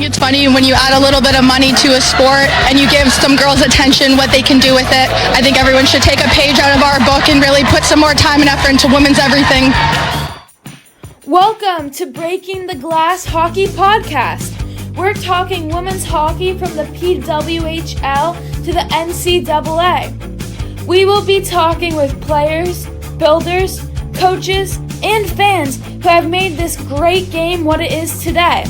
it's funny when you add a little bit of money to a sport and you give some girls attention, what they can do with it. I think everyone should take a page out of our book and really put some more time and effort into women's everything. Welcome to Breaking the Glass Hockey Podcast. We're talking women's hockey from the PWHL to the NCAA. We will be talking with players, builders, coaches, and fans who have made this great game what it is today.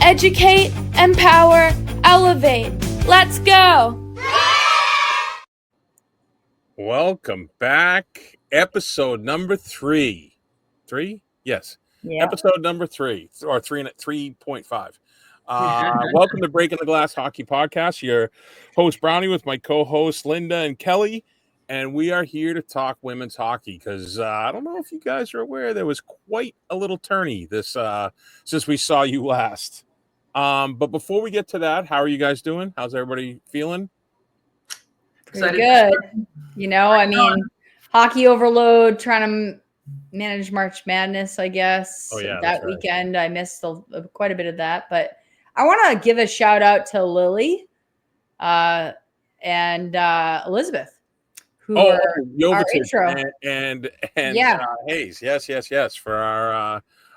Educate, empower, elevate. Let's go! Welcome back. Episode number 3. 3? Yes. Yeah. Episode number 3 or 3.5. Welcome to Breaking the Glass Hockey Podcast. Your host Brownie with my co-hosts Linda and Kelly, and we are here to talk women's hockey because I don't know if you guys are aware there was quite a little tourney this since we saw you last. But before we get to that, how are you guys doing? How's everybody feeling? Pretty good. You know, I mean, hockey overload, trying to manage March Madness, I guess. Oh, yeah, that right. weekend, I missed quite a bit of that. But I want to give a shout out to Lily and Elizabeth, who are our intro. And yeah. Hayes. Yes. For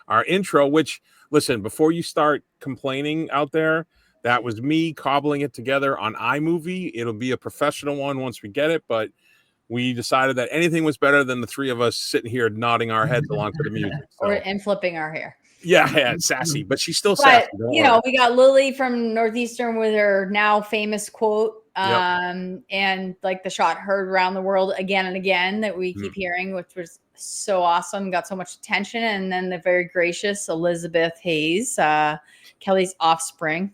our intro, which, listen, before you start complaining out there, that was me cobbling it together on iMovie. It'll be a professional one once we get it, but we decided that anything was better than the three of us sitting here nodding our heads along to the music. So. And flipping our hair. Yeah, sassy, but she's still sassy. You know, we got Lily from Northeastern with her now famous quote, and like the shot heard around the world again and again that we keep hearing, which was so awesome, got so much attention. And then the very gracious Elizabeth Hayes, Kelly's offspring.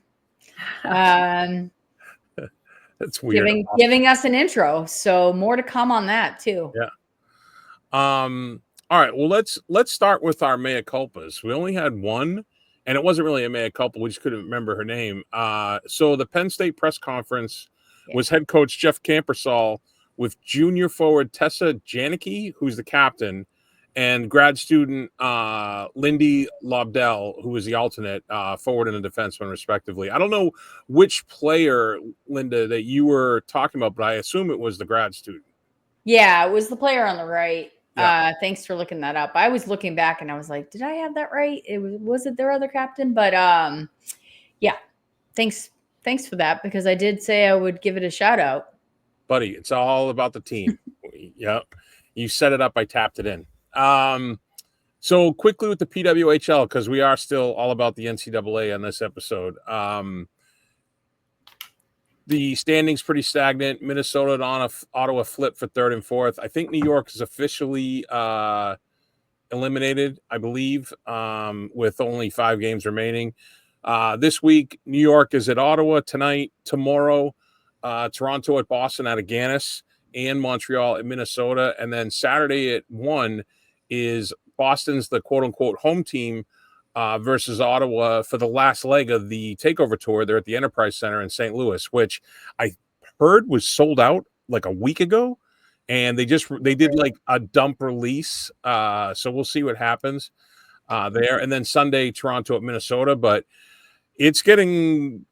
That's weird. Giving us an intro. So more to come on that too. Yeah. All right. Well, let's start with our mea culpas. We only had one, and it wasn't really a mea culpa. We just couldn't remember her name. So the Penn State press conference was head coach Jeff Campersall with junior forward Tessa Janicki, who's the captain, and grad student Lindy Lobdell, who was the alternate forward and a defenseman, respectively. I don't know which player, Linda, that you were talking about, but I assume it was the grad student. Yeah, it was the player on the right. Yeah. Thanks for looking that up. I was looking back and I was like, did I have that right? Was it their other captain? But yeah, thanks for that, because I did say I would give it a shout out. Buddy, it's all about the team. Yep. You set it up, I tapped it in. So quickly with the PWHL, because we are still all about the NCAA on this episode. The standings pretty stagnant. Minnesota and Ottawa flip for 3rd and 4th. I think New York is officially eliminated, I believe, with only 5 games remaining. This week, New York is at Ottawa tonight. Tomorrow, Toronto at Boston at Agganis, and Montreal at Minnesota. And then Saturday at 1 is Boston's the quote-unquote home team versus Ottawa for the last leg of the takeover tour. They're at the Enterprise Center in St. Louis, which I heard was sold out like a week ago. And they did like a dump release. So we'll see what happens there. And then Sunday, Toronto at Minnesota. But it's getting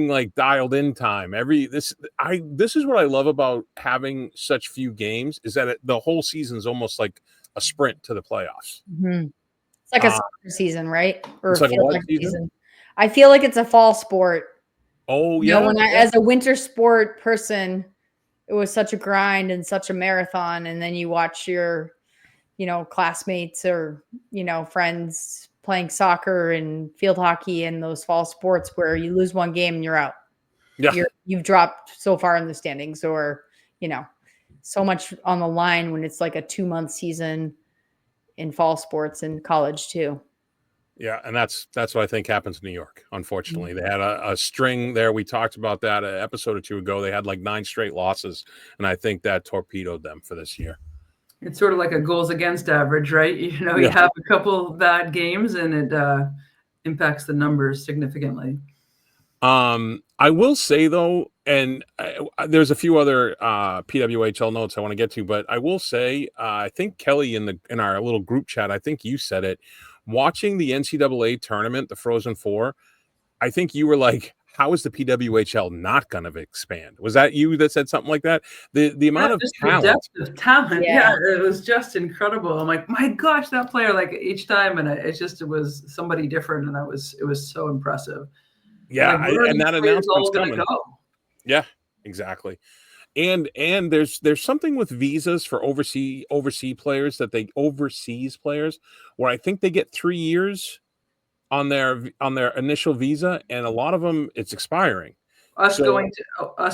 like dialed in time. This is what I love about having such few games, is that the whole season's almost like a sprint to the playoffs. Mm-hmm. It's like a soccer season, right? Or it's like a season. I feel like it's a fall sport. Oh yeah. You know, as a winter sport person, it was such a grind and such a marathon, and then you watch your, classmates or friends playing soccer and field hockey and those fall sports where you lose one game and you're out. Yeah. You've dropped so far in the standings, or so much on the line when it's like a 2-month season in fall sports and college too. Yeah, and that's what I think happens in New York. Unfortunately, they had a string there. We talked about that an episode or 2 ago. They had like 9 straight losses, and I think that torpedoed them for this year. It's sort of like a goals against average, right? You have a couple bad games, and it impacts the numbers significantly. I will say though, and there's a few other PWHL notes I want to get to, but I will say, I think Kelly in our little group chat, I think you said it. Watching the NCAA tournament, the Frozen Four, I think you were like, how is the PWHL not going to expand? Was that you that said something like that? The amount of just talent. the depth of talent. Yeah. Yeah, it was just incredible. I'm like, my gosh, that player, like each time, and it was somebody different, and it was so impressive. Yeah, Like, where are and these that players announcement's all gonna coming. go? Yeah, exactly. And there's something with visas for overseas players overseas players where I think they get 3 years on their initial visa, and a lot of them it's expiring. Us So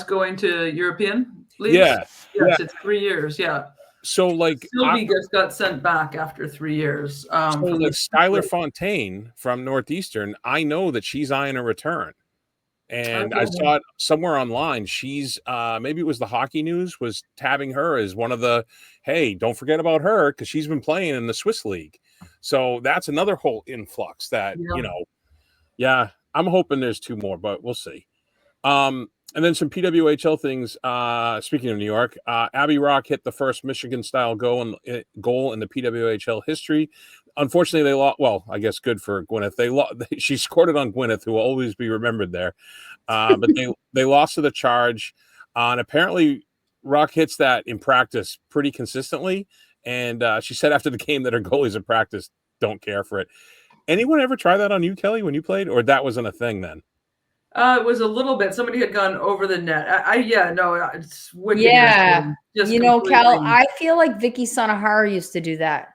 going to European leagues? yeah, Yes, it's 3 years. Yeah. so like Sylvie just got sent back after 3 years. so From like the Skylar Fontaine from Northeastern, I know that she's eyeing a return. And I Okay. saw it somewhere online. She's maybe it was the Hockey News was tabbing her as one of the, hey, don't forget about her because she's been playing in the Swiss League. So that's another whole influx that, Yeah. I'm hoping there's 2 more, but we'll see. And then some PWHL things. Speaking of New York, Abby Rock hit the first Michigan-style goal in the PWHL history. Unfortunately, they lost. Well, I guess good for Gwyneth. She scored it on Gwyneth, who will always be remembered there. But they lost to the Charge. And apparently, Rock hits that in practice pretty consistently. And she said after the game that her goalies in practice don't care for it. Anyone ever try that on you, Kelly, when you played, or that wasn't a thing then? It was a little bit. Somebody had gone over the net. It's wicked. Yeah. Just Kel, completely- I feel like Vicky Sonahara used to do that.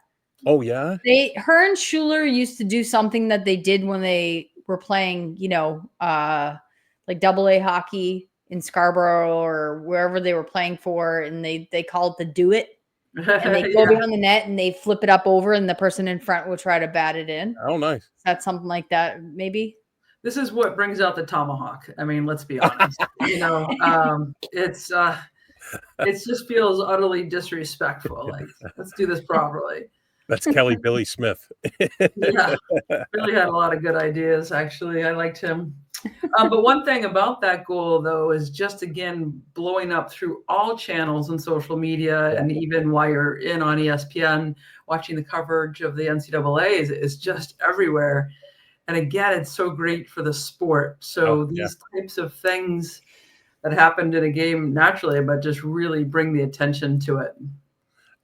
Oh yeah. Her and Schuler used to do something that they did when they were playing, like AA hockey in Scarborough or wherever they were playing for, and they call it the do it. And they go behind the net and they flip it up over, and the person in front will try to bat it in. Oh, nice. That's something like that, maybe. This is what brings out the tomahawk. I mean, let's be honest. It just feels utterly disrespectful. Like, let's do this properly. That's Kelly Billy Smith. Yeah, really had a lot of good ideas. Actually, I liked him. But one thing about that goal, though, is just again blowing up through all channels and social media, and even while you're in on ESPN watching the coverage of the NCAA is just everywhere. And again, it's so great for the sport. So these types of things that happened in a game naturally, but just really bring the attention to it.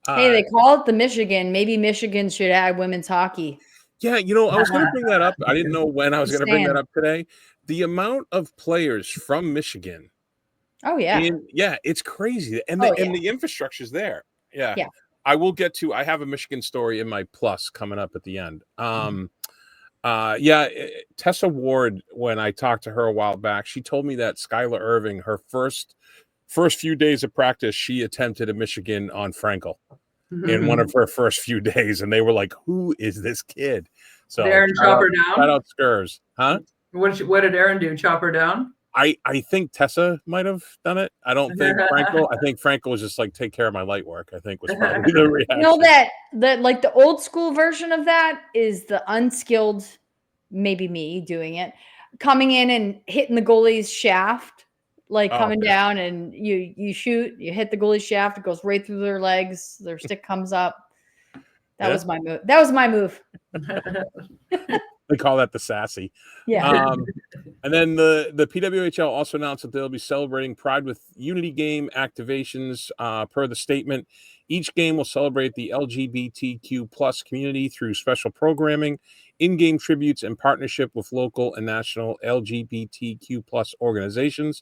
Hey, they call it the Michigan. Maybe Michigan should add women's hockey. Yeah, I was going to bring that up. I didn't know when I was going to bring that up today. The amount of players from Michigan. Oh, yeah. It's crazy. And the infrastructure's there. Yeah. I will get to, I have a Michigan story in my plus coming up at the end. Tessa Ward, when I talked to her a while back, she told me that Skylar Irving, her first few days of practice, she attempted a Michigan on Frankel in one of her first few days, and they were like, "Who is this kid?" So Aaron chop her down. Shout out Skurs, huh? What did Aaron do? Chop her down? I think Tessa might have done it. I don't think Frankel. I think Frankel was just like, take care of my light work. I think was probably the reaction. That like the old school version of that is the unskilled, maybe me doing it, coming in and hitting the goalie's shaft, like coming down, and you shoot, you hit the goalie's shaft, it goes right through their legs, their stick comes up. That was my move. That was my move. They call that the sassy. Yeah. And then the PWHL also announced that they'll be celebrating Pride with Unity game activations. Per the statement, each game will celebrate the LGBTQ plus community through special programming, in-game tributes, and partnership with local and national LGBTQ plus organizations.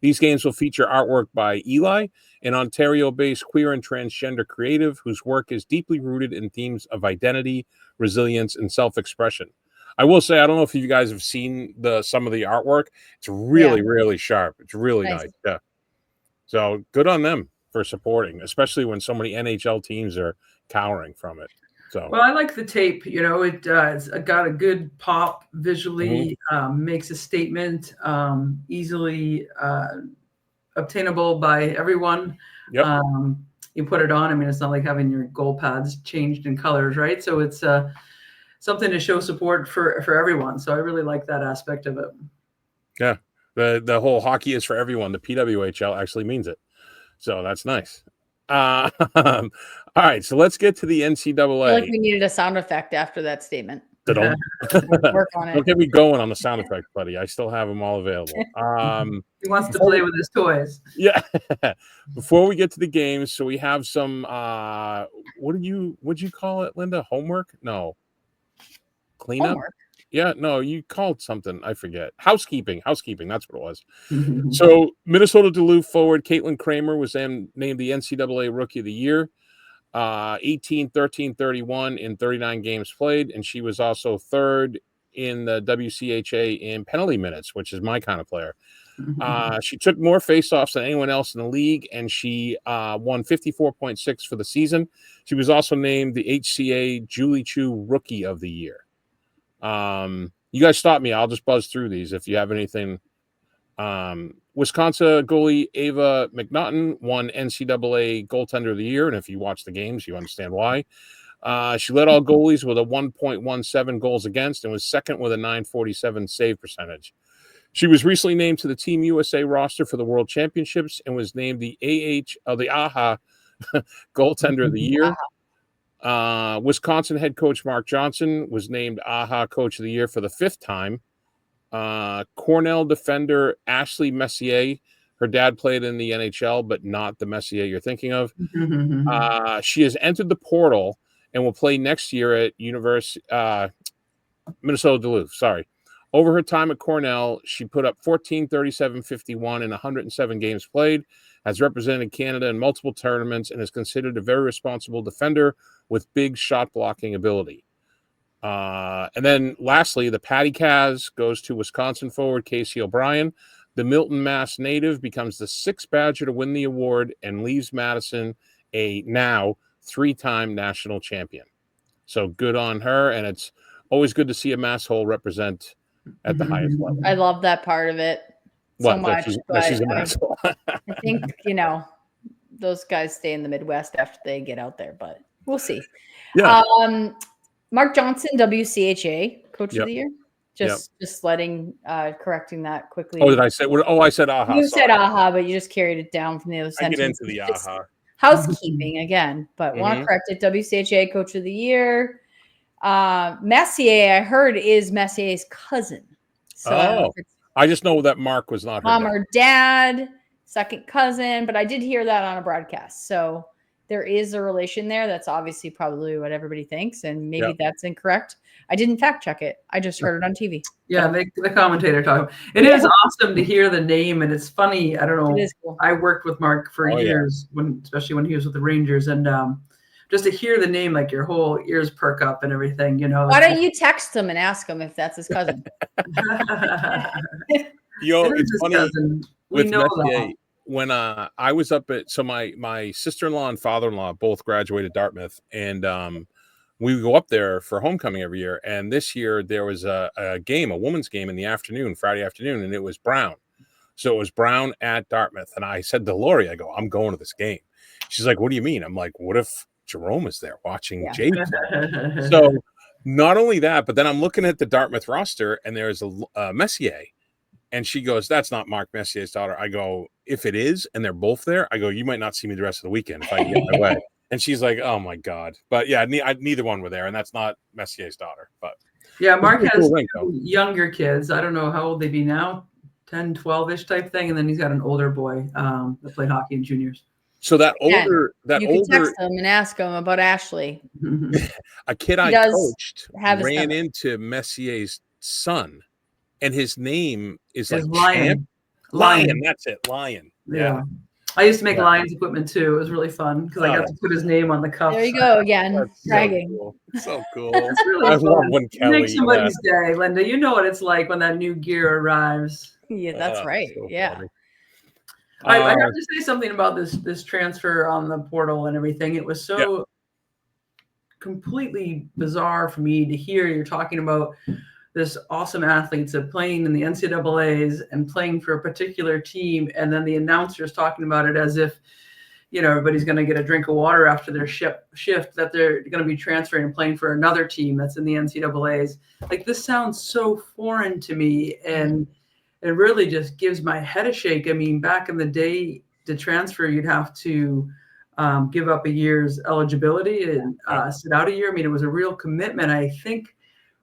These games will feature artwork by Eli, an Ontario-based queer and transgender creative whose work is deeply rooted in themes of identity, resilience, and self-expression. I will say, I don't know if you guys have seen some of the artwork. It's really, really sharp. It's really nice. Yeah. So good on them for supporting, especially when so many NHL teams are cowering from it. So well, I like the tape. It's got a good pop visually, makes a statement, easily obtainable by everyone. Yep. You put it on. I mean, it's not like having your goal pads changed in colors, right? So it's something to show support for everyone. So I really like that aspect of it. Yeah. The whole hockey is for everyone. The PWHL actually means it. So that's nice. All right. So let's get to the NCAA. I feel like we needed a sound effect after that statement. Don't Work on it. get me going on the sound effects, buddy. I still have them all available. He wants to play with his toys. Yeah. Before we get to the games, so we have some what'd you call it, Linda? Homework? No. Cleanup? Homework. Yeah, no, you called something. I forget. Housekeeping. That's what it was. So Minnesota Duluth forward Caitlin Kramer was named the NCAA Rookie of the Year. 18, 13, 31 in 39 games played, and she was also third in the WCHA in penalty minutes, which is my kind of player. She took more faceoffs than anyone else in the league, and she won 54.6 for the season. She was also named the HCA Julie Chu Rookie of the Year. You guys stop me. I'll just buzz through these if you have anything. Wisconsin goalie Ava McNaughton won NCAA Goaltender of the Year, and if you watch the games, you understand why. She led all goalies with a 1.17 goals against and was second with a 947 save percentage. She was recently named to the Team USA roster for the World Championships and was named the AHA Goaltender of the Year. Wisconsin head coach Mark Johnson was named AHA Coach of the Year for the 5th time. Cornell defender Ashley Messier, her dad played in the NHL, but not the Messier you're thinking of. She has entered the portal and will play next year at Minnesota Duluth. Sorry. Over her time at Cornell, she put up 14, 37, 51 in 107 games played, has represented Canada in multiple tournaments, and is considered a very responsible defender with big shot blocking ability. And then lastly, the Patty Caz goes to Wisconsin forward Casey O'Brien. The Milton, Mass native becomes the 6th Badger to win the award and leaves Madison a now 3-time national champion. So good on her, and it's always good to see a Masshole represent at the highest level. I love that part of it so much. She's But a Masshole. I think, those guys stay in the Midwest after they get out there, but we'll see. Yeah. Mark Johnson, WCHA Coach Yep. of the Year. Just correcting that quickly. Oh, did I say? I said AHA. You said AHA, but you just carried it down from the other I sentence. get into the Just AHA. housekeeping again, but want to correct it. WCHA Coach of the Year. Messier, I heard, is Messier's cousin. So I don't know if it's I just know that Mark was not her mom dad. or dad, second cousin, but I did hear that on a broadcast. So there is a relation there. That's obviously probably what everybody thinks, and maybe that's incorrect. I didn't fact check it. I just heard it on TV. Yeah, the commentator talking. It is awesome to hear the name, and it's funny. I don't know. It is cool. I worked with Mark for years, especially when he was with the Rangers, and just to hear the name, like your whole ears perk up and everything. Why don't you text him and ask him if that's his cousin? It's funny cousin. with Messier. When I was up at my sister-in-law and father-in-law both graduated Dartmouth, and we go up there for homecoming every year. And this year there was a women's game in the afternoon, Friday afternoon, and it was Brown. So it was Brown at Dartmouth. And I said to Lori, I go, I'm going to this game. She's like, what do you mean? I'm like, what if Jerome is there watching Jade? So not only that, but then I'm looking at the Dartmouth roster, and there's a Messier. And she goes, that's not Mark Messier's daughter. I go, if it is, and they're both there, I go, you might not see me the rest of the weekend if I get my way. And she's like, oh my God. But yeah, neither one were there, and that's not Messier's daughter. But yeah, Mark has younger kids. I don't know how old they be now, 10, 12-ish type thing. And then he's got an older boy that played hockey in juniors. So you can text him and ask him about Ashley. A kid I coached ran into Messier's son, and his name is like Lion. Lion. That's it, Lion. Yeah. I used to make Lions equipment too. It was really fun because I got to put his name on the cuff. There you go again, bragging. So cool. It's really I fun. love when Kelly. Make somebody's day, Linda. You know what it's like when that new gear arrives. Yeah, that's right. So yeah. funny. I have to say something about this transfer on the portal and everything. It was so completely bizarre for me to hear you're talking about this awesome athletes of playing in the NCAAs and playing for a particular team, and then the announcers talking about it as if everybody's going to get a drink of water after their shift, that they're going to be transferring and playing for another team that's in the NCAAs. Like, this sounds so foreign to me, and it really just gives my head a shake. I mean, back in the day, to transfer, you'd have to give up a year's eligibility and sit out a year. I mean, it was a real commitment. I think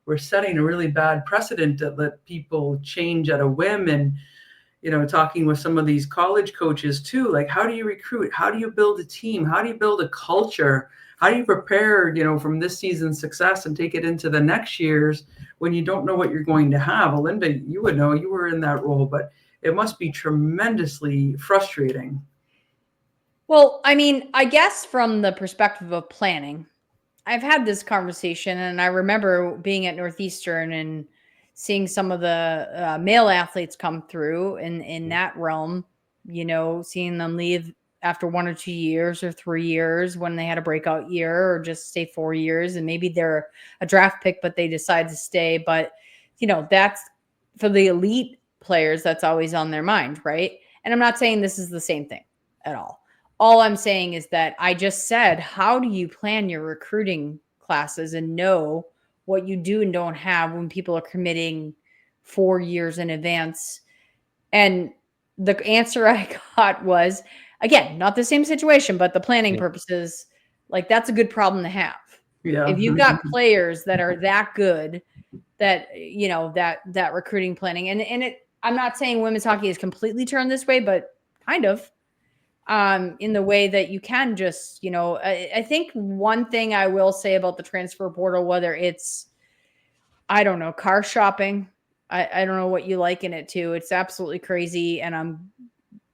we're setting a really bad precedent that let people change at a whim. And, talking with some of these college coaches too, like, how do you recruit? How do you build a team? How do you build a culture? How do you prepare, from this season's success and take it into the next year's when you don't know what you're going to have? Linda, you would know, you were in that role, but it must be tremendously frustrating. Well, I mean, I guess from the perspective of planning, I've had this conversation, and I remember being at Northeastern and seeing some of the male athletes come through in that realm, seeing them leave after 1 or 2 years or 3 years when they had a breakout year, or just stay 4 years, and maybe they're a draft pick, but they decide to stay. But, that's for the elite players, that's always on their mind, right? And I'm not saying this is the same thing at all. All I'm saying is that I just said, how do you plan your recruiting classes and know what you do and don't have when people are committing 4 years in advance? And the answer I got was, again, not the same situation, but the planning purposes, like, that's a good problem to have. Yeah. If you've got players that are that good, that, that recruiting planning, and I'm not saying women's hockey is completely turned this way, but kind of, in the way that you can just, I think one thing I will say about the transfer portal, whether it's, I don't know, car shopping, I don't know what you liken it to. It's absolutely crazy. And I'm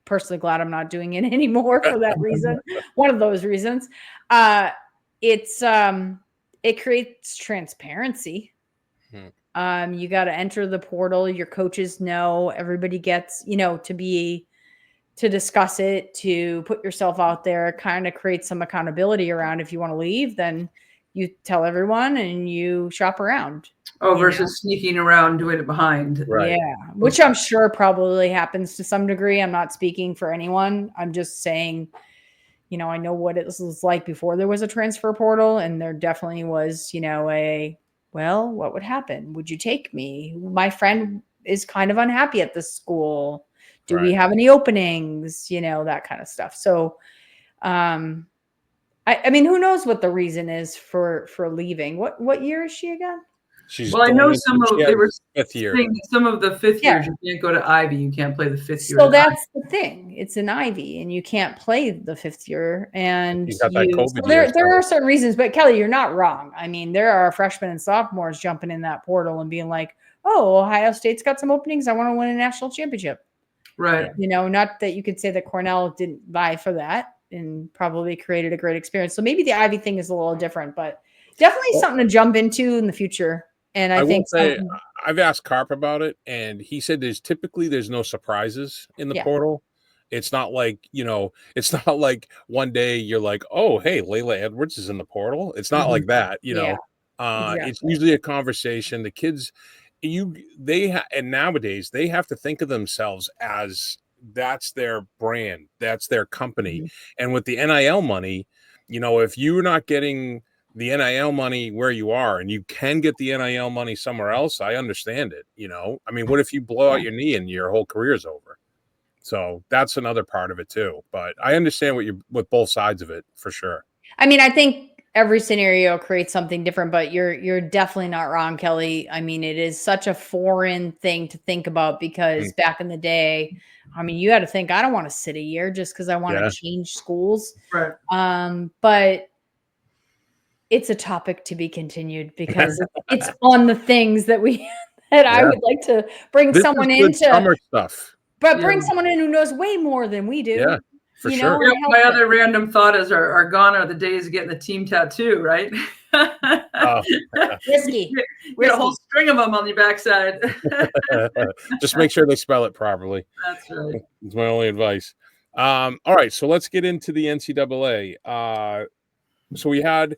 personally glad I'm not doing it anymore for that reason. One of those reasons. It creates transparency. You got to enter the portal. Your coaches know, everybody gets, to discuss it, to put yourself out there, kind of create some accountability around. If you want to leave, then you tell everyone and you shop around. Versus sneaking around doing it behind. Right. Yeah. Which I'm sure probably happens to some degree. I'm not speaking for anyone. I'm just saying, I know what it was like before there was a transfer portal, and there definitely was, well, what would happen? Would you take me? My friend is kind of unhappy at this school. Do we have any openings? That kind of stuff. So, I mean, who knows what the reason is for leaving? What year is she again? I know they were fifth year. Some of the fifth years, you can't go to Ivy. You can't play the fifth year. So that's the thing. It's an Ivy, and you can't play the fifth year. And there are certain reasons. But Kelly, you're not wrong. I mean, there are freshmen and sophomores jumping in that portal and being like, "Oh, Ohio State's got some openings. I want to win a national championship." Right. Not that you could say that Cornell didn't vie for that and probably created a great experience. So maybe the Ivy thing is a little different, but definitely something to jump into in the future. And I think I've asked Carp about it, and he said there's no surprises in the portal. It's not like, it's not like one day you're like, oh, hey, Layla Edwards is in the portal. It's not like that, Exactly. It's usually a conversation. The kids, and nowadays they have to think of themselves as that's their brand, that's their company. And with the NIL money, if you're not getting the NIL money where you are, and you can get the NIL money somewhere else, I understand it. I mean, what if you blow out your knee and your whole career's over? So that's another part of it too. But I understand with both sides of it for sure. I mean, I think every scenario creates something different, but you're definitely not wrong, Kelly. I mean, it is such a foreign thing to think about, because back in the day, I mean, you had to think, I don't want to sit a year just because I want to change schools. Right. But it's a topic to be continued, because it's on the things that I would like to bring someone into summer stuff. But bring someone in who knows way more than we do. Yeah, for sure. My other random thought is, are gone are the days of getting the team tattoo, right? Risky. Get a whole string of them on your backside. Just make sure they spell it properly. That's right. It's my only advice. All right, so let's get into the NCAA. So we had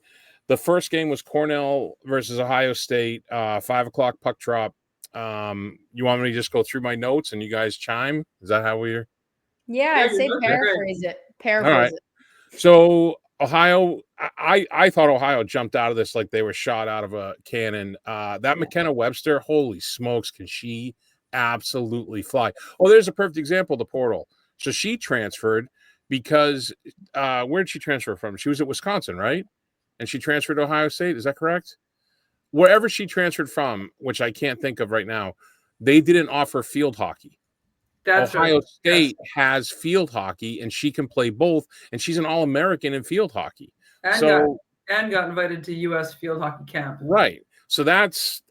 the first game was Cornell versus Ohio State, 5:00 puck drop. You want me to just go through my notes and you guys chime? Is that how we're? Yeah, I'd say paraphrase it. Paraphrase it. So Ohio, I thought Ohio jumped out of this like they were shot out of a cannon. That McKenna Webster, holy smokes, can she absolutely fly? Oh, there's a perfect example of the portal. So she transferred because where did she transfer from? She was at Wisconsin, right? And she transferred to Ohio State. Is that correct? wherever she transferred from, which I can't think of right now, they didn't offer field hockey. That's Ohio right. State has field hockey, and she can play both, and she's an All-American in field hockey. And got invited to U.S. field hockey camp. Right. So there's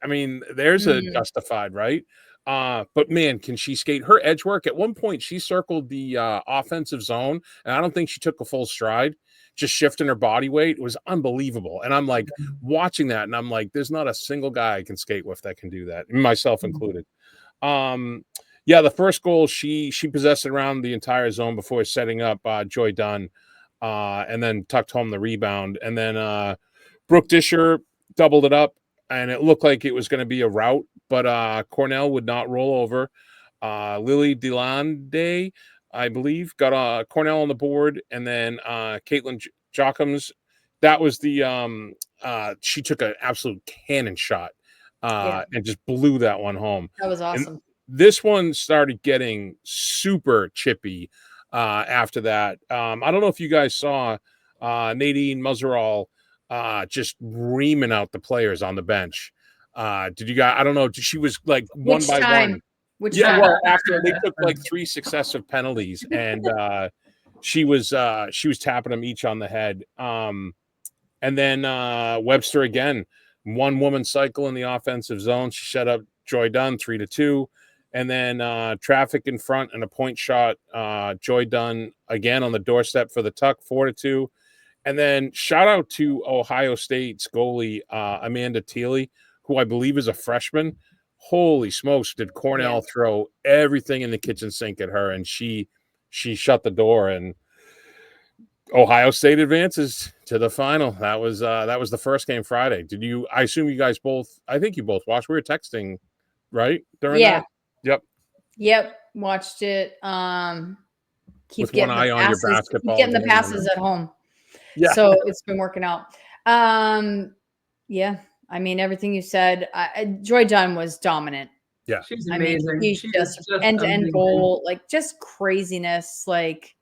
a justified, right? But man, can she skate? Her edge work, at one point she circled the offensive zone, and I don't think she took a full stride, just shifting her body weight. It was unbelievable. And I'm like watching that, and I'm like, there's not a single guy I can skate with that can do that, myself included. Yeah, the first goal, she possessed it around the entire zone before setting up Joy Dunn, and then tucked home the rebound. And then Brooke Disher doubled it up, and it looked like it was going to be a rout, but Cornell would not roll over. Lily DeLande, I believe, got Cornell on the board, and then Caitlin Jochums, that was the she took an absolute cannon shot and just blew that one home. That was awesome. And this one started getting super chippy after that. I don't know if you guys saw Nadine Muzzerall just reaming out the players on the bench. Did you guys? I don't know. She was like one by one. Which yeah, time? well, after they took like 3 successive penalties, and she was tapping them each on the head. And then Webster again, one woman cycle in the offensive zone. She shut up Joy Dunn 3-2. And then traffic in front and a point shot. Joy Dunn again on the doorstep for the tuck, 4-2. And then shout out to Ohio State's goalie, Amanda Thiele, who I believe is a freshman. Holy smokes, did Cornell throw everything in the kitchen sink at her, and she shut the door, and Ohio State advances to the final. That was the first game Friday. I assume you guys both, I think you both watched. We were texting, right? During that? Yep. Watched it. Keep with getting one eye the on your passes, basketball. keep getting the passes at home. Yeah. So it's been working out. Yeah. I mean, everything you said. Joy Dunn was dominant. Yeah. She's amazing. She's just end-to-end amazing. goal, like just craziness, like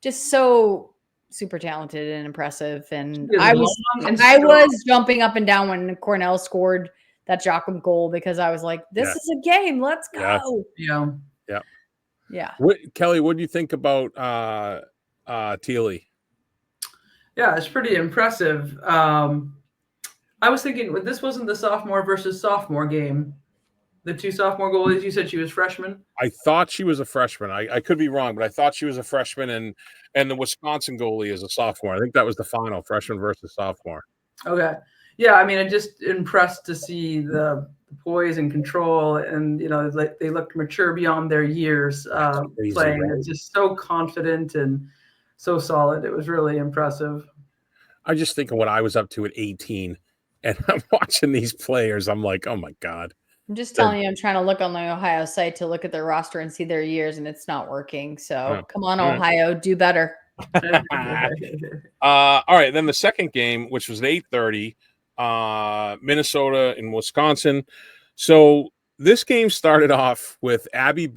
just so super talented and impressive. And I was jumping up and down when Cornell scored that Jochum goal because I was like, this is a game. Let's go. Yeah. Kelly, what do you think about Thiele? Yeah, it's pretty impressive. I was thinking this wasn't the sophomore versus sophomore game. The 2 sophomore goalies, you said she was freshman? I thought she was a freshman. I could be wrong, but I thought she was a freshman, and the Wisconsin goalie is a sophomore. I think that was the final, freshman versus sophomore. Okay. Yeah, I mean, I'm just impressed to see the poise and control, and like they looked mature beyond their years playing. Right? It's just so confident and so solid. It was really impressive. I just think of what I was up to at 18, and I'm watching these players. I'm like, oh my God. I'm just telling you, I'm trying to look on the Ohio site to look at their roster and see their years, and it's not working. So come on, Ohio, do better. All right. Then the second game, which was at 8:30, Minnesota and Wisconsin. So this game started off with Abby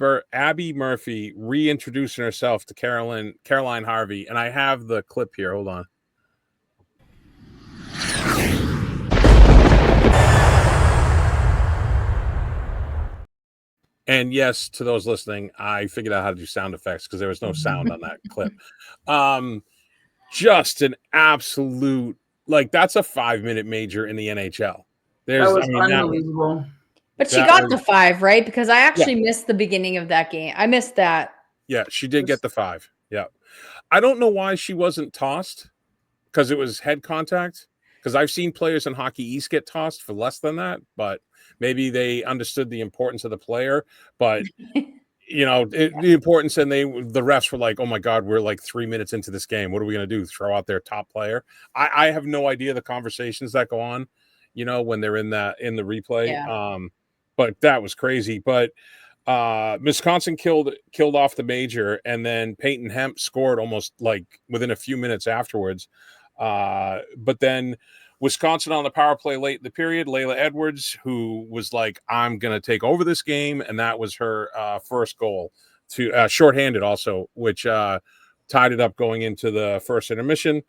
Murphy reintroducing herself to Caroline Harvey. And I have the clip here. Hold on. And yes, to those listening, I figured out how to do sound effects because there was no sound on that clip. Just an absolute, like, that's a 5-minute major in the NHL. That was unbelievable. But she got the 5, right? Because I actually missed the beginning of that game. I missed that. Yeah, she did get the 5. Yeah. I don't know why she wasn't tossed, because it was head contact. Because I've seen players in Hockey East get tossed for less than that, but maybe they understood the importance of the player. But the importance, and the refs were like, "Oh my God, we're like 3 minutes into this game. What are we going to do? Throw out their top player?" I have no idea the conversations that go on, when they're in the replay. Yeah. But that was crazy. But Wisconsin killed off the major, and then Peyton Hemp scored almost like within a few minutes afterwards. But then Wisconsin on the power play late in the period, Layla Edwards, who was like, I'm going to take over this game. And that was her first goal, to shorthanded also, which tied it up going into the first intermission.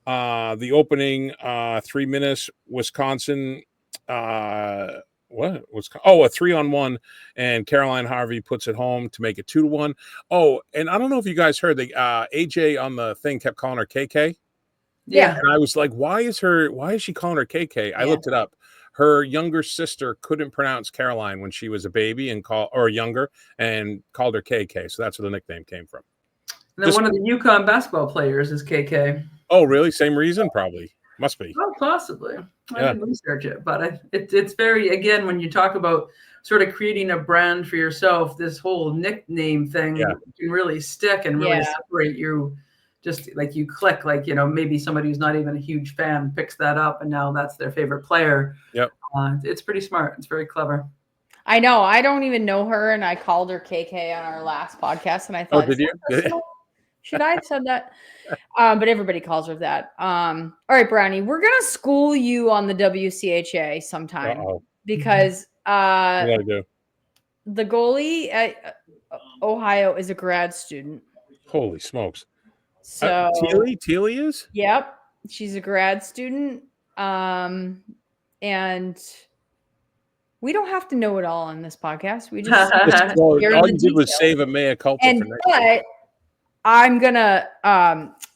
The opening 3 minutes, Wisconsin what was a 3-on-1, and Caroline Harvey puts it home to make it 2-1. Oh, and I don't know if you guys heard the AJ on the thing kept calling her KK. Yeah. And I was like, why is she calling her KK? I looked it up. Her younger sister couldn't pronounce Caroline when she was a baby and called her KK. So that's where the nickname came from. And then one of the UConn basketball players is KK. Oh, really? Same reason? Probably. Must be. Well, possibly. I didn't research it, but it's very, again, when you talk about sort of creating a brand for yourself, this whole nickname thing can really stick and really separate you. Just like you click, like, maybe somebody who's not even a huge fan picks that up and now that's their favorite player. Yep. It's pretty smart. It's very clever. I know. I don't even know her, and I called her KK on our last podcast, and I thought, did you? Should I have said that? But everybody calls her that. All right, Brownie, we're gonna school you on the WCHA sometime because the goalie at Ohio is a grad student. Holy smokes! So Teely is? Yep, she's a grad student, and we don't have to know it all on this podcast. We just all you did was save a mea culpa. But I'm gonna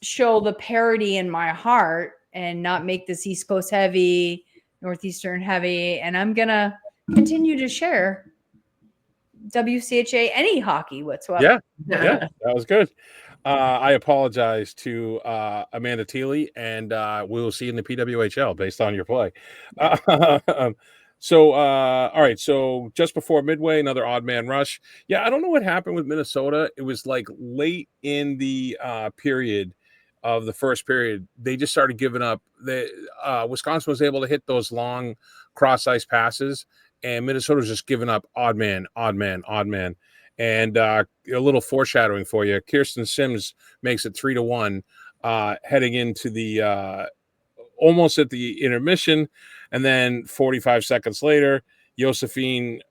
show the parity in my heart and not make this East Coast heavy, Northeastern heavy, and I'm gonna continue to share WCHA any hockey whatsoever. Yeah, that was good. I apologize to Amanda Teely, and we will see you in the PWHL based on your play. So, all right. So just before midway, another odd man rush. Yeah, I don't know what happened with Minnesota. It was like late in the period of the first period, they just started giving up. Wisconsin was able to hit those long cross ice passes, and Minnesota was just giving up odd man. And a little foreshadowing for you: Kirsten Sims makes it 3-1, heading into the almost at the intermission. And then 45 seconds later, Josephine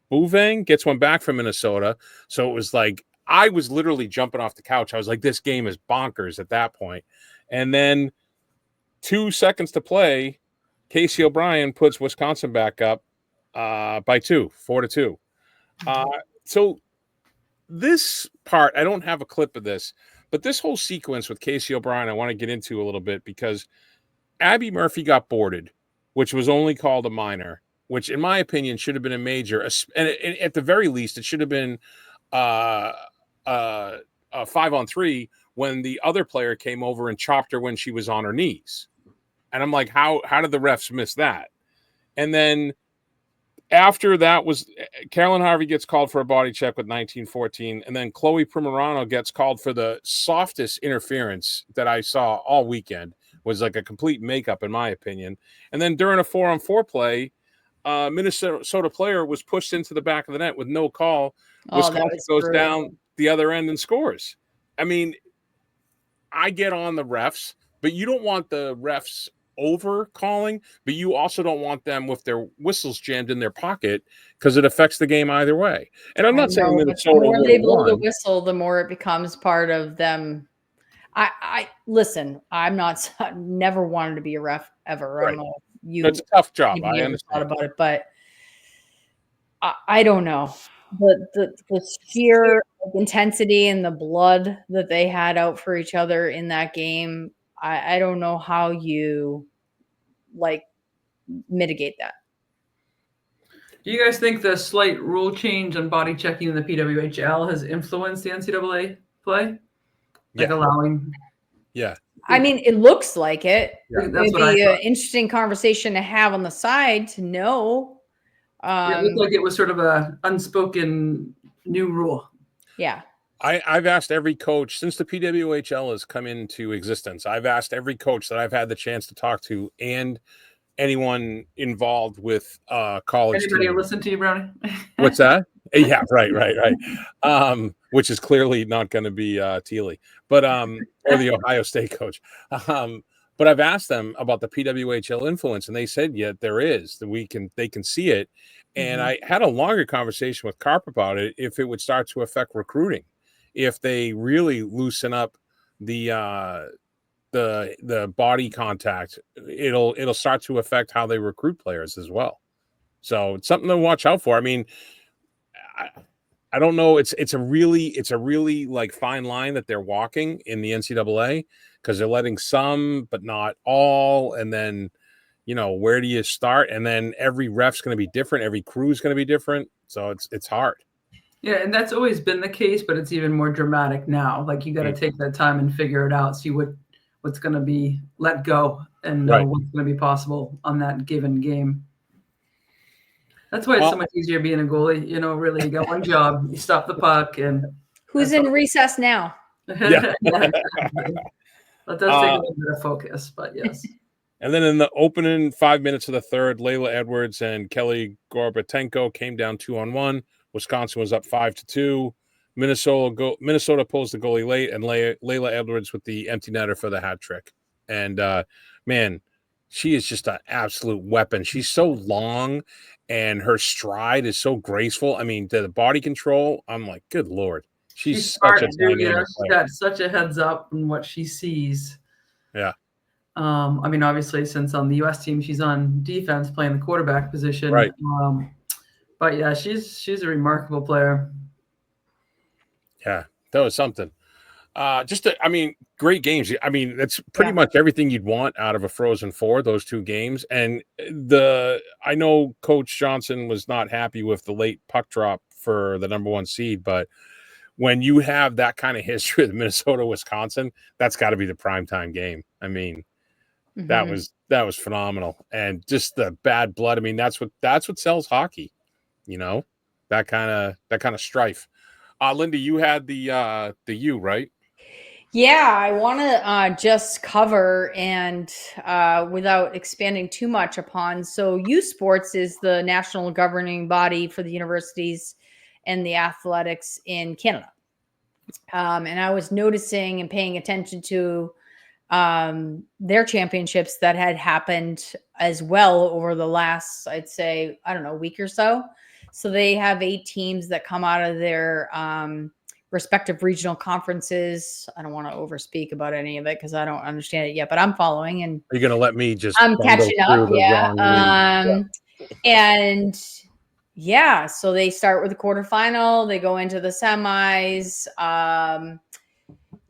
Bouvang gets one back from Minnesota. So it was like, I was literally jumping off the couch. I was like, this game is bonkers at that point. And then 2 seconds to play, Casey O'Brien puts Wisconsin back up by 4-2. So this part, I don't have a clip of this, but this whole sequence with Casey O'Brien, I want to get into a little bit because Abby Murphy got boarded, which was only called a minor, which in my opinion should have been a major. And at the very least, it should have been a 5-on-3 when the other player came over and chopped her when she was on her knees. And I'm like, how did the refs miss that? And then after that was Carolyn Harvey gets called for a body check with 1914. And then Chloe Primerano gets called for the softest interference that I saw all weekend. Was like a complete makeup, in my opinion. And then during a 4-on-4 play, Minnesota player was pushed into the back of the net with no call. Wisconsin goes down the other end and scores. I mean, I get on the refs, but you don't want the refs over calling, but you also don't want them with their whistles jammed in their pocket because it affects the game either way. And I'm not saying Minnesota. The more they blow the whistle, the more it becomes part of them. I listen. I've never wanted to be a ref ever. Right. I don't know. It's a tough job. I understand thought about it, but I don't know. The sheer intensity and the blood that they had out for each other in that game. I don't know how you mitigate that. Do you guys think the slight rule change on body checking in the PWHL has influenced the NCAA play? Allowing. Yeah. I mean, it looks like it. Yeah, it'd be an interesting conversation to have on the side to know. It looked like it was sort of a unspoken new rule. Yeah. I've asked every coach since the PWHL has come into existence. I've asked every coach that I've had the chance to talk to and anyone involved with college. Anybody listen to you, Brownie? What's that? Yeah, right. Which is clearly not going to be Teely, but or the Ohio State coach. But I've asked them about the PWHL influence, and they said, yeah, there is. That they can see it. And I had a longer conversation with Carp about it. If it would start to affect recruiting, if they really loosen up the the body contact, it'll start to affect how they recruit players as well. So it's something to watch out for. I mean, I don't know. It's a really like fine line that they're walking in the NCAA, because they're letting some but not all, and then where do you start? And then every ref's going to be different, every crew is going to be different, so it's hard. Yeah, and that's always been the case, but it's even more dramatic now. Like, you got to take that time and figure it out, see what's going to be let go, and Right. what's going to be possible on that given game. That's why it's so much easier being a goalie. Really, you got one job: you stop the puck. And who's in recess now? Yeah. That does take a little bit of focus, but yes. And then in the opening 5 minutes of the third, Layla Edwards and Kelly Gorbatenko came down 2-on-1. Wisconsin was up 5-2. Minnesota pulls the goalie late, and Layla Edwards with the empty netter for the hat trick. And man, she is just an absolute weapon. She's so long, and her stride is so graceful. I mean, the body control, I'm like, good Lord. She's smart, such a dude. dynamic She's player. got such a heads up in what she sees. Yeah. I mean, obviously, since on the U.S. team, she's on defense playing the quarterback position. Right. But yeah, she's a remarkable player. Yeah, that was something. Great games. I mean, that's pretty much everything you'd want out of a Frozen Four, those two games. And I know Coach Johnson was not happy with the late puck drop for the number 1 seed, but when you have that kind of history with Minnesota, Wisconsin, that's got to be the primetime game. I mean, that was phenomenal. And just the bad blood. I mean, that's what sells hockey, that kind of strife. Linda, you had the U, right? Yeah, I want to just cover and without expanding too much upon. So, U Sports is the national governing body for the universities and the athletics in Canada. And I was noticing and paying attention to their championships that had happened as well over the last, I'd say, I don't know, week or so. So they have 8 teams that come out of their respective regional conferences. I don't want to overspeak about any of it because I don't understand it yet, but I'm following and Are you going to let me just? I'm catching up. Yeah. And yeah, so they start with the quarterfinal. They go into the semis.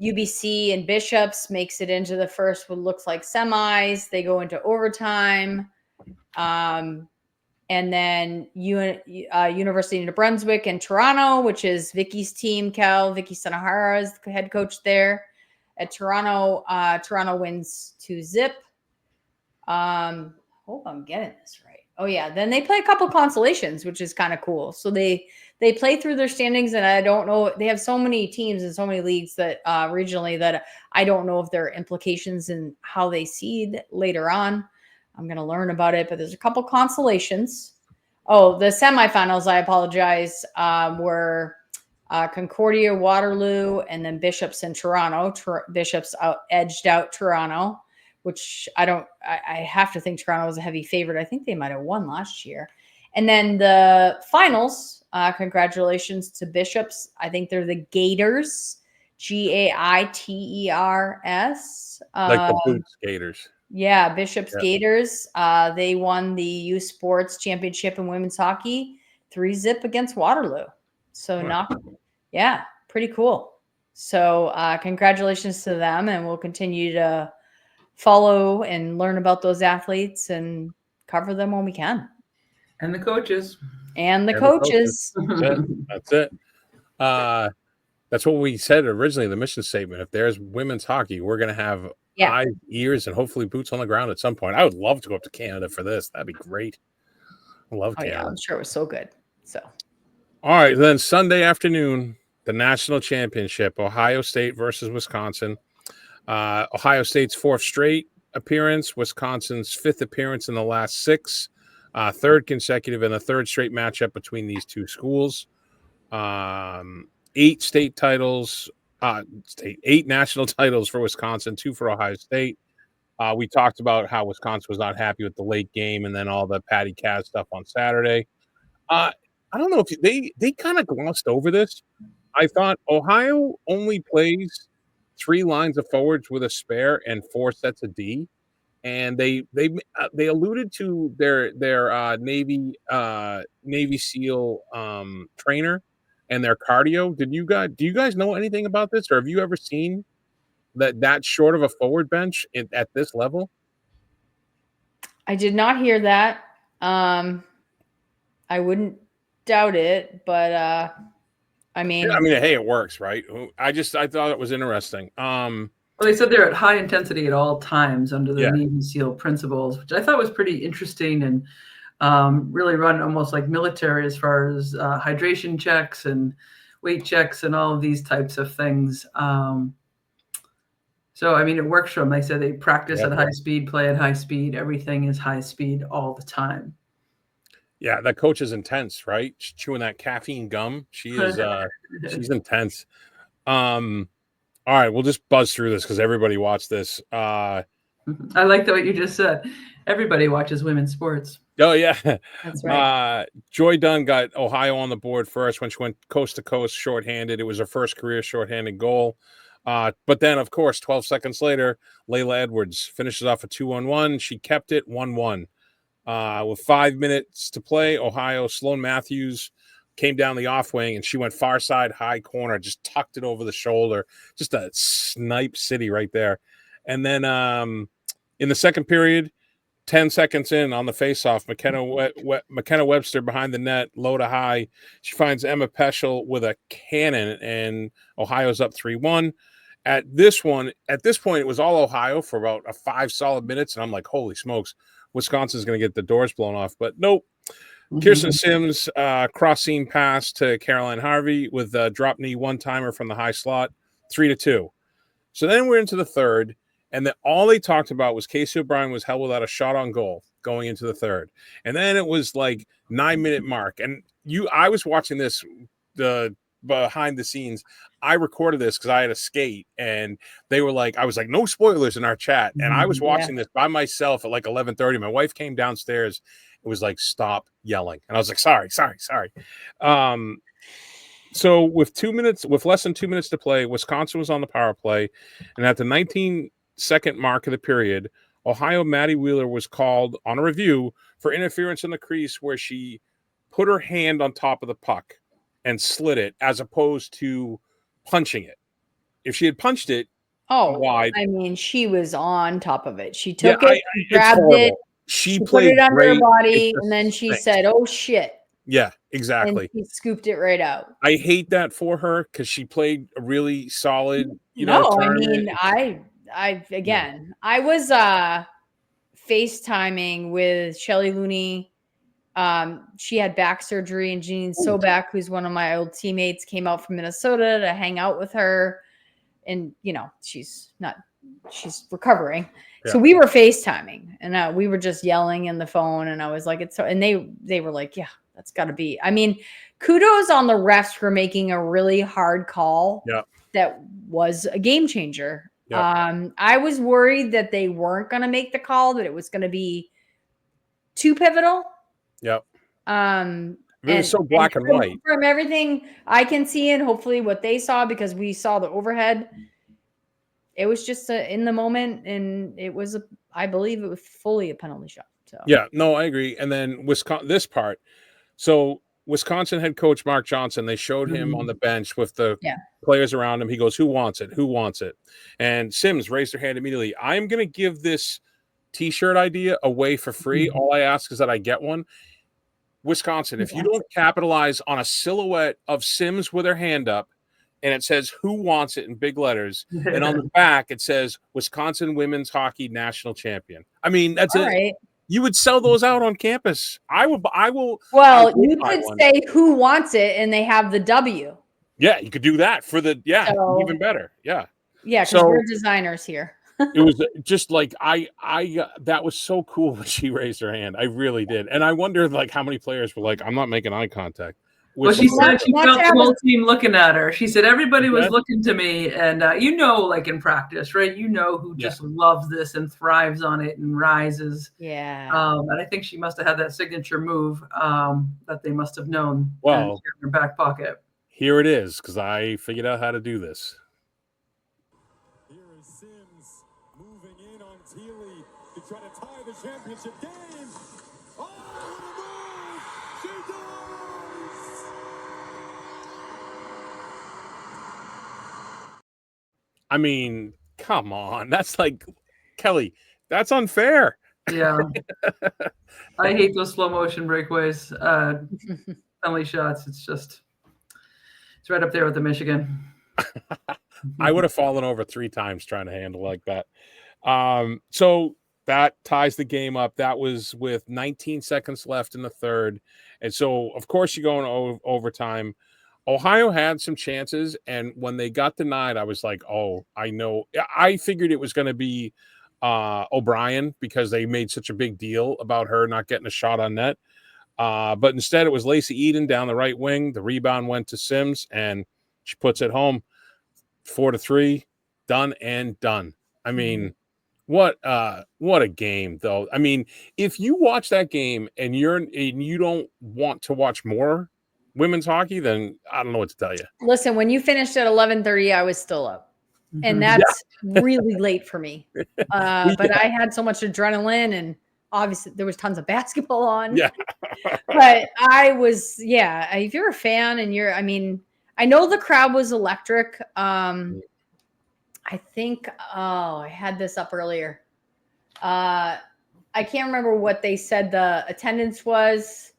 UBC and Bishops makes it into the first, what looks like semis. They go into overtime. And then University of New Brunswick and Toronto, which is Vicky's team, Vicky Sanahara is the head coach there at Toronto. Toronto wins 2-0. Hope I'm getting this right. Oh yeah, then they play a couple consolations, which is kind of cool. So they play through their standings, and I don't know. They have so many teams and so many leagues that regionally that I don't know if there are implications in how they seed later on. I'm going to learn about it, but there's a couple consolations. Oh, the semifinals, I apologize, were Concordia, Waterloo, and then Bishops and Toronto. Bishops edged out Toronto, which I have to think Toronto was a heavy favorite. I think they might have won last year. And then the finals, congratulations to Bishops. I think they're the Gators, Gaiters. Like the Boots Gators. Yeah, Bishops Gators. They won the U Sports Championship in women's hockey 3-0 against Waterloo. So pretty cool. So congratulations to them, and we'll continue to follow and learn about those athletes and cover them when we can. And the coaches. That's it. That's what we said originally, the mission statement. If there's women's hockey, we're going to have eyes, ears, and hopefully boots on the ground at some point. I would love to go up to Canada for this. That'd be great. I love Canada. Yeah, I'm sure it was so good. So, all right, then Sunday afternoon, the national championship, Ohio State versus Wisconsin. Ohio State's 4th straight appearance, Wisconsin's 5th appearance in the last 6, 3rd consecutive, and the 3rd straight matchup between these two schools. 8 state titles, 8 national titles for Wisconsin, 2 for Ohio State. We talked about how Wisconsin was not happy with the late game and then all the Patty Kaz stuff on Saturday. I don't know if they kind of glossed over this. I thought Ohio only plays 3 lines of forwards with a spare and 4 sets of D. And they alluded to their Navy SEAL trainer and their cardio. Do you guys know anything about this, or have you ever seen that short of a forward bench at this level? I did not hear that. I wouldn't doubt it, but I mean, Hey, it works, right? I thought it was interesting. Well, they said they're at high intensity at all times under the Yeah. Navy SEAL principles, which I thought was pretty interesting and really run almost like military as far as hydration checks and weight checks and all of these types of things. So, I mean, it works for them. They said they practice at high speed, play at high speed. Everything is high speed all the time. Yeah, that coach is intense, right? She's chewing that caffeine gum. She is she's intense. All right, we'll just buzz through this because everybody watched this. I like what you just said. Everybody watches women's sports. Oh, yeah. that's right. Joy Dunn got Ohio on the board first when she went coast to coast shorthanded. It was her first career shorthanded goal. But then, of course, 12 seconds later, Layla Edwards finishes off a 2-on-1. She kept it 1-1. With 5 minutes to play, Ohio, Sloan Matthews came down the off wing, and she went far side, high corner, just tucked it over the shoulder. Just a snipe city right there. And then in the second period, 10 seconds in on the faceoff, McKenna Webster behind the net, low to high. She finds Emma Peschel with a cannon, and Ohio's up 3-1. At this point, it was all Ohio for about 5 solid minutes, and I'm like, holy smokes, Wisconsin's going to get the doors blown off. But nope. Kirsten Sims, cross seam pass to Caroline Harvey with a drop knee one-timer from the high slot, 3-2. So then we're into the third, and all they talked about was Casey O'Brien was held without a shot on goal going into the third. And then it was like 9-minute mark. And I was watching this behind the scenes. I recorded this because I had a skate, and they were like, I was like, no spoilers in our chat. And I was watching this by myself at like 11:30. My wife came downstairs. It was like, stop yelling. And I was like, sorry. So with less than 2 minutes to play, Wisconsin was on the power play. And at the 19-second mark of the period, Ohio Maddie Wheeler was called on a review for interference in the crease where she put her hand on top of the puck and slid it as opposed to punching it. If she had punched it wide. I mean, she was on top of it. She took it, grabbed it. She put it under her body, and then she said, "Oh shit!" Yeah, exactly. And she scooped it right out. I hate that for her because she played a really solid. I mean, I was FaceTiming with Shelly Looney. She had back surgery, and Jeanine Sobek, who's one of my old teammates, came out from Minnesota to hang out with her. And she's recovering. Yeah. So we were FaceTiming, and we were just yelling in the phone, and I was like, it's so, and they were like, yeah, that's gotta be. I mean, kudos on the refs for making a really hard call. Yeah. That was a game changer. Yeah. I was worried that they weren't going to make the call, that it was going to be too pivotal. Yep. It was so black and white. From everything I can see, and hopefully what they saw, because we saw the overhead, it was just in the moment, and it was I believe it was fully a penalty shot. So yeah, no, I agree. And then this part. So Wisconsin head coach Mark Johnson, they showed him on the bench with the players around him. He goes, "Who wants it? Who wants it?" And Sims raised her hand immediately. I'm going to give this T-shirt idea away for free. All I ask is that I get one. Wisconsin, if you don't capitalize on a silhouette of Sims with her hand up, and it says "Who wants it" in big letters, and on the back it says Wisconsin Women's Hockey National Champion. I mean, that's it. Right. You would sell those out on campus. I will. Well, you could say "Who wants it," and they have the W. Yeah, you could do that for the even better. Yeah. Yeah, because we're designers here. It was just like that was so cool when she raised her hand. I really did, and I wondered like how many players were like, "I'm not making eye contact." Well, she said she felt the whole team looking at her. She said everybody was looking to me, and like in practice, right? Who just loves this and thrives on it and rises. Yeah. And I think she must have had that signature move that they must have known. Well, in her back pocket. Here it is, because I figured out how to do this. championship game. Oh, what a move! She does! I mean, come on. That's like, Kelly, that's unfair. Yeah. I hate those slow motion breakaways. Penalty shots. It's right up there with the Michigan. I would have fallen over 3 times trying to handle like that. So that ties the game up. That was with 19 seconds left in the third. And so, of course, you go in overtime. Ohio had some chances, and when they got denied, I was like, oh, I know. I figured it was going to be O'Brien because they made such a big deal about her not getting a shot on net. But instead, it was Lacey Eden down the right wing. The rebound went to Sims, and she puts it home. 4-3, done and done. I mean, what a game, though. I mean, if you watch that game and you don't want to watch more women's hockey, then I don't know what to tell you. Listen, when you finished at 11:30, I was still up, and that's really late for me. But I had so much adrenaline, and obviously there was tons of basketball on. Yeah. But I was, if you're a fan and I know the crowd was electric. I think, I had this up earlier. I can't remember what they said the attendance was.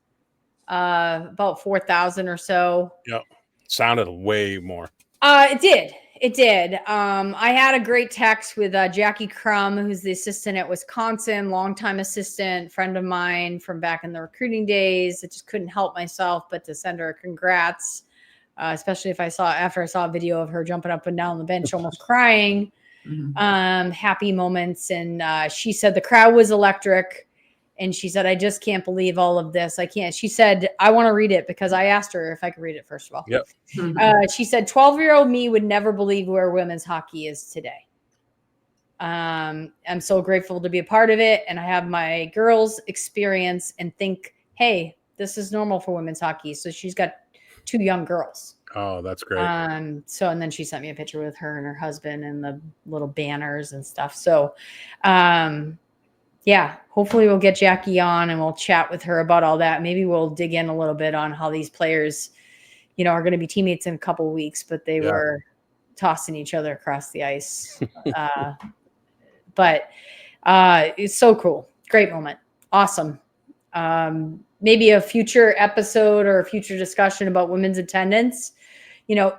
About 4,000 or so. Yep. Sounded way more. It did. I had a great text with Jackie Crum, who's the assistant at Wisconsin, longtime assistant, friend of mine from back in the recruiting days. I just couldn't help myself but to send her a congrats, especially after I saw a video of her jumping up and down the bench, almost crying. Happy moments. And she said the crowd was electric. And she said, I just can't believe all of this. I can't. She said, I want to read it because I asked her if I could read it, first of all. Yep. She said, 12-year-old me would never believe where women's hockey is today. I'm so grateful to be a part of it. And I have my girls experience and think, hey, this is normal for women's hockey. So she's got 2 young girls. Oh, that's great. And then she sent me a picture with her and her husband and the little banners and stuff. So, hopefully we'll get Jackie on and we'll chat with her about all that. Maybe we'll dig in a little bit on how these players, are going to be teammates in a couple of weeks, but they were tossing each other across the ice. But it's so cool. Great moment. Awesome. Maybe a future episode or a future discussion about women's attendance,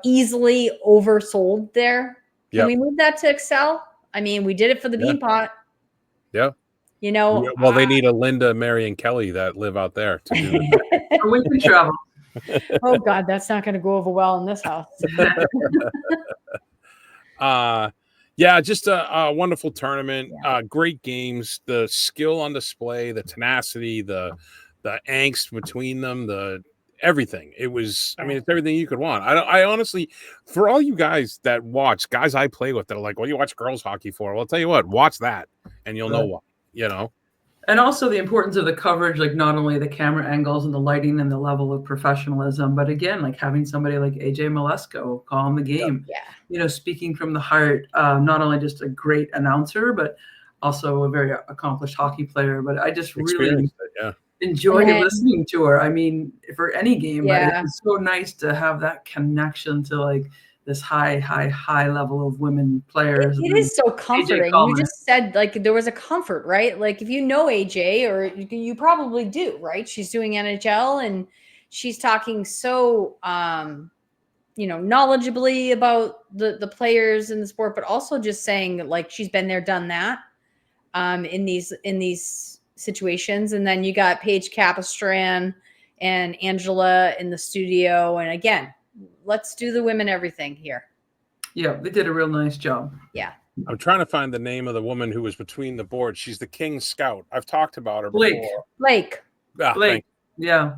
easily oversold there. Can we move that to Excel? I mean, we did it for the Beanpot. Yeah. Well, they need a Linda, Mary, and Kelly that live out there to do it. We can travel. Oh God, that's not going to go over well in this house. Just a wonderful tournament. Great games. The skill on display, the tenacity, the angst between them, the everything. It was. I mean, it's everything you could want. I honestly, for all you guys that watch, guys I play with, that are like, "What do you watch girls hockey for?" Well, I'll tell you what, watch that, and you'll know why. And also the importance of the coverage, like not only the camera angles and the lighting and the level of professionalism, but again, like having somebody like AJ Malesko calling the game, speaking from the heart, not only just a great announcer, but also a very accomplished hockey player. But I just really enjoyed listening to her. I mean, for any game, it's so nice to have that connection to like this high level of women players. It is so comforting. You just said like there was a comfort, right? Like if you know AJ, or you probably do, right? She's doing NHL and she's talking so knowledgeably about the players in the sport, but also just saying like she's been there, done that in these situations. And then you got Paige Capistran and Angela in the studio, and again, let's do the women everything here. Yeah, they did a real nice job. Yeah. I'm trying to find the name of the woman who was between the boards. She's the King Scout. I've talked about her before. Blake. Yeah.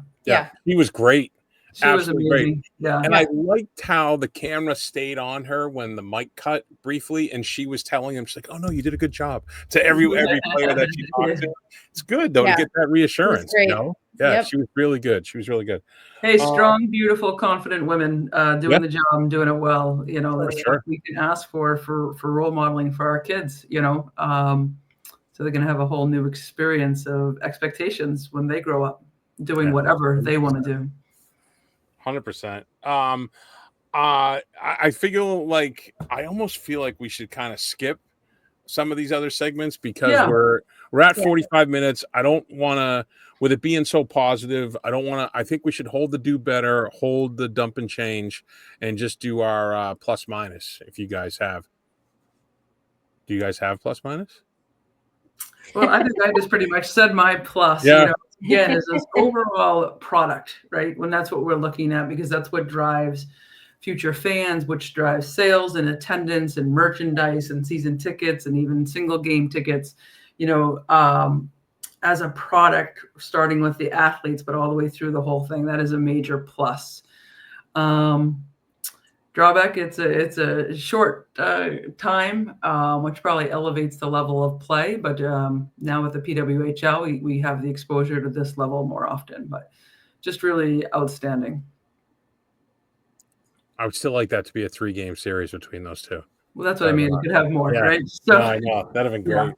He was great. She was amazing. Great. Yeah. And I liked how the camera stayed on her when the mic cut briefly, and she was telling him, she's like, "Oh no, you did a good job," to every player that she talked to. It's good though to get that reassurance. She was really good. Hey, strong, beautiful, confident women doing the job and doing it well. That's what we can ask for role modeling for our kids. So they're going to have a whole new experience of expectations when they grow up doing whatever they want to do. 100%. I feel like I almost feel like we should kind of skip some of these other segments because we're at 45 minutes. I don't want to, with it being so positive, I think we should hold the do better, hold the dump and change, and just do our plus minus if you guys have. Do you guys have plus minus? Well, I think I just pretty much said my plus. Yeah. Again, is this overall product, right? When that's what we're looking at, because that's what drives future fans, which drives sales and attendance and merchandise and season tickets and even single game tickets, as a product, starting with the athletes, but all the way through the whole thing. That is a major plus. Drawback, it's a short time, which probably elevates the level of play. But now with the PWHL, we have the exposure to this level more often. But just really outstanding. I would still like that to be a 3-game series between those two. Well, that's what I mean. You could have more, right? So, I know. That'd have been great. Yeah.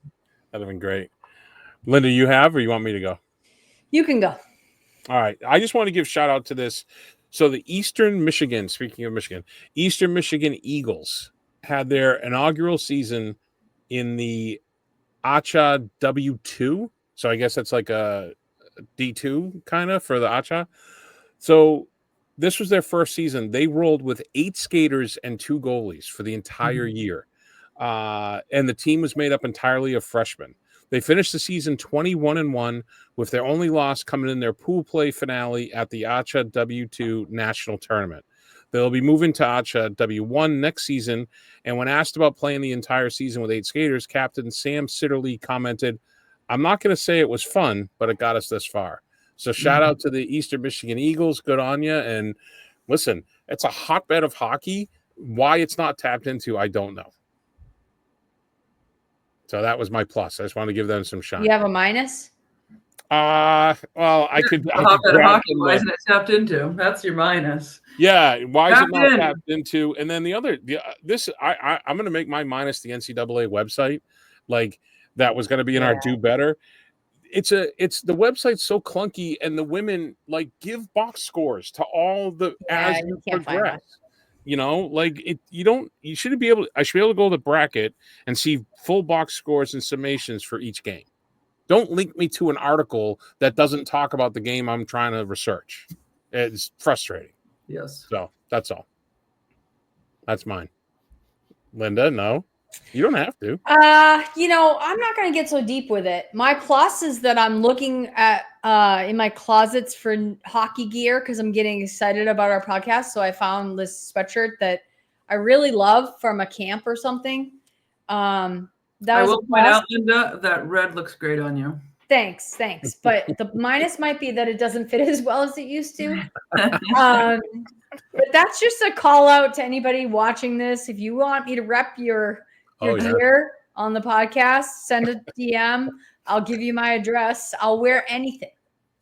That'd have been great. Linda, you have, or you want me to go? You can go. All right. I just want to give shout out to this. So the Eastern Michigan Eagles had their inaugural season in the ACHA W2. So I guess that's like a D2 kind of for the ACHA. So this was their first season. They rolled with 8 skaters and 2 goalies for the entire year. And the team was made up entirely of freshmen. They finished the season 21-1 with their only loss coming in their pool play finale at the ACHA W2 National Tournament. They'll be moving to ACHA W1 next season. And when asked about playing the entire season with 8 skaters, Captain Sam Sitterly commented, "I'm not going to say it was fun, but it got us this far." So shout out to the Eastern Michigan Eagles. Good on you. And listen, it's a hotbed of hockey. Why it's not tapped into, I don't know. So that was my plus. I just want to give them some shine. You have a minus? Well, I could. Hockey, why isn't it tapped into? That's your minus. Yeah, why is it not tapped into? And then I'm going to make my minus the NCAA website, like that was going to be in our do better. It's the website's so clunky, and the women give box scores to all the as you progress. You shouldn't be able. I should be able to go to the bracket and see full box scores and summations for each game. Don't link me to an article that doesn't talk about the game I'm trying to research. It's frustrating. Yes. So that's all. That's mine. Linda, no, you don't have to. I'm not going to get so deep with it. My plus is that I'm looking at in my closets for hockey gear because I'm getting excited about our podcast. So I found this sweatshirt that I really love from a camp or something. I will point out, Linda, that red looks great on you. Thanks. But the minus might be that it doesn't fit as well as it used to. But that's just a call out to anybody watching this. If you want me to rep your gear on the podcast, send a DM. I'll give you my address. I'll wear anything.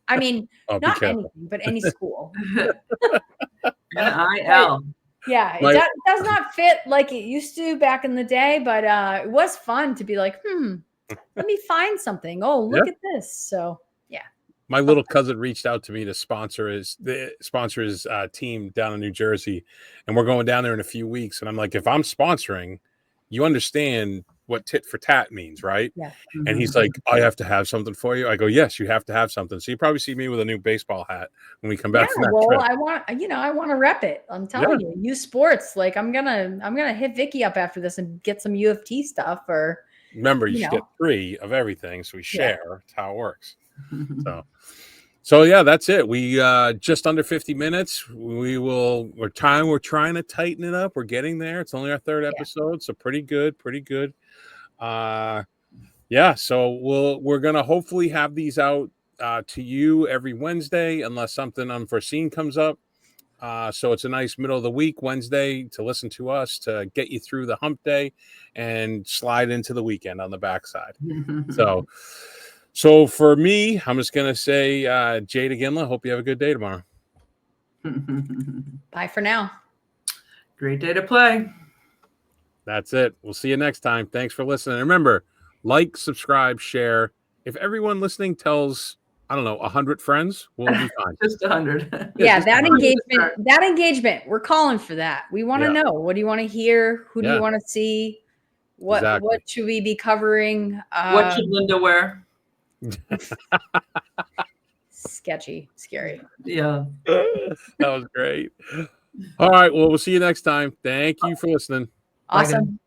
I mean, not anything, but any school. NIL. Yeah, it does not fit like it used to back in the day, but it was fun to be like, let me find something. Oh, look at this. So, yeah. My little cousin reached out to me to sponsor his team down in New Jersey, and we're going down there in a few weeks. And I'm like, if I'm sponsoring, you understand what tit for tat means, right? Yeah. Mm-hmm. And he's like, I have to have something for you. I go, yes, you have to have something. So you probably see me with a new baseball hat when we come back from that trip. I want to rep it. I'm telling you, use sports. Like I'm gonna hit Vicky up after this and get some UFT stuff. Or remember, you should get 3 of everything, so we share. That's how it works. So yeah, that's it. We just under 50 minutes. We're trying to tighten it up. We're getting there. It's only our 3rd episode, so pretty good. So we're gonna hopefully have these out to you every Wednesday, unless something unforeseen comes up. So it's a nice middle of the week Wednesday to listen to us to get you through the hump day and slide into the weekend on the backside. So for me, I'm just going to say, Jade Ginla, hope you have a good day tomorrow. Bye for now. Great day to play. That's it. We'll see you next time. Thanks for listening. And remember, Like, subscribe, share. If everyone listening tells, I don't know, 100 friends, we'll be fine. Just 100. Yeah, Just that 100. engagement, we're calling for that. We want to know, what do you want to hear? Who do Yeah. you want to see? What Exactly. should we be covering? What should Linda wear? Sketchy, scary. Yeah. That was great. All right. Well, we'll see you next time. Thank you for listening. Bye, guys. Awesome.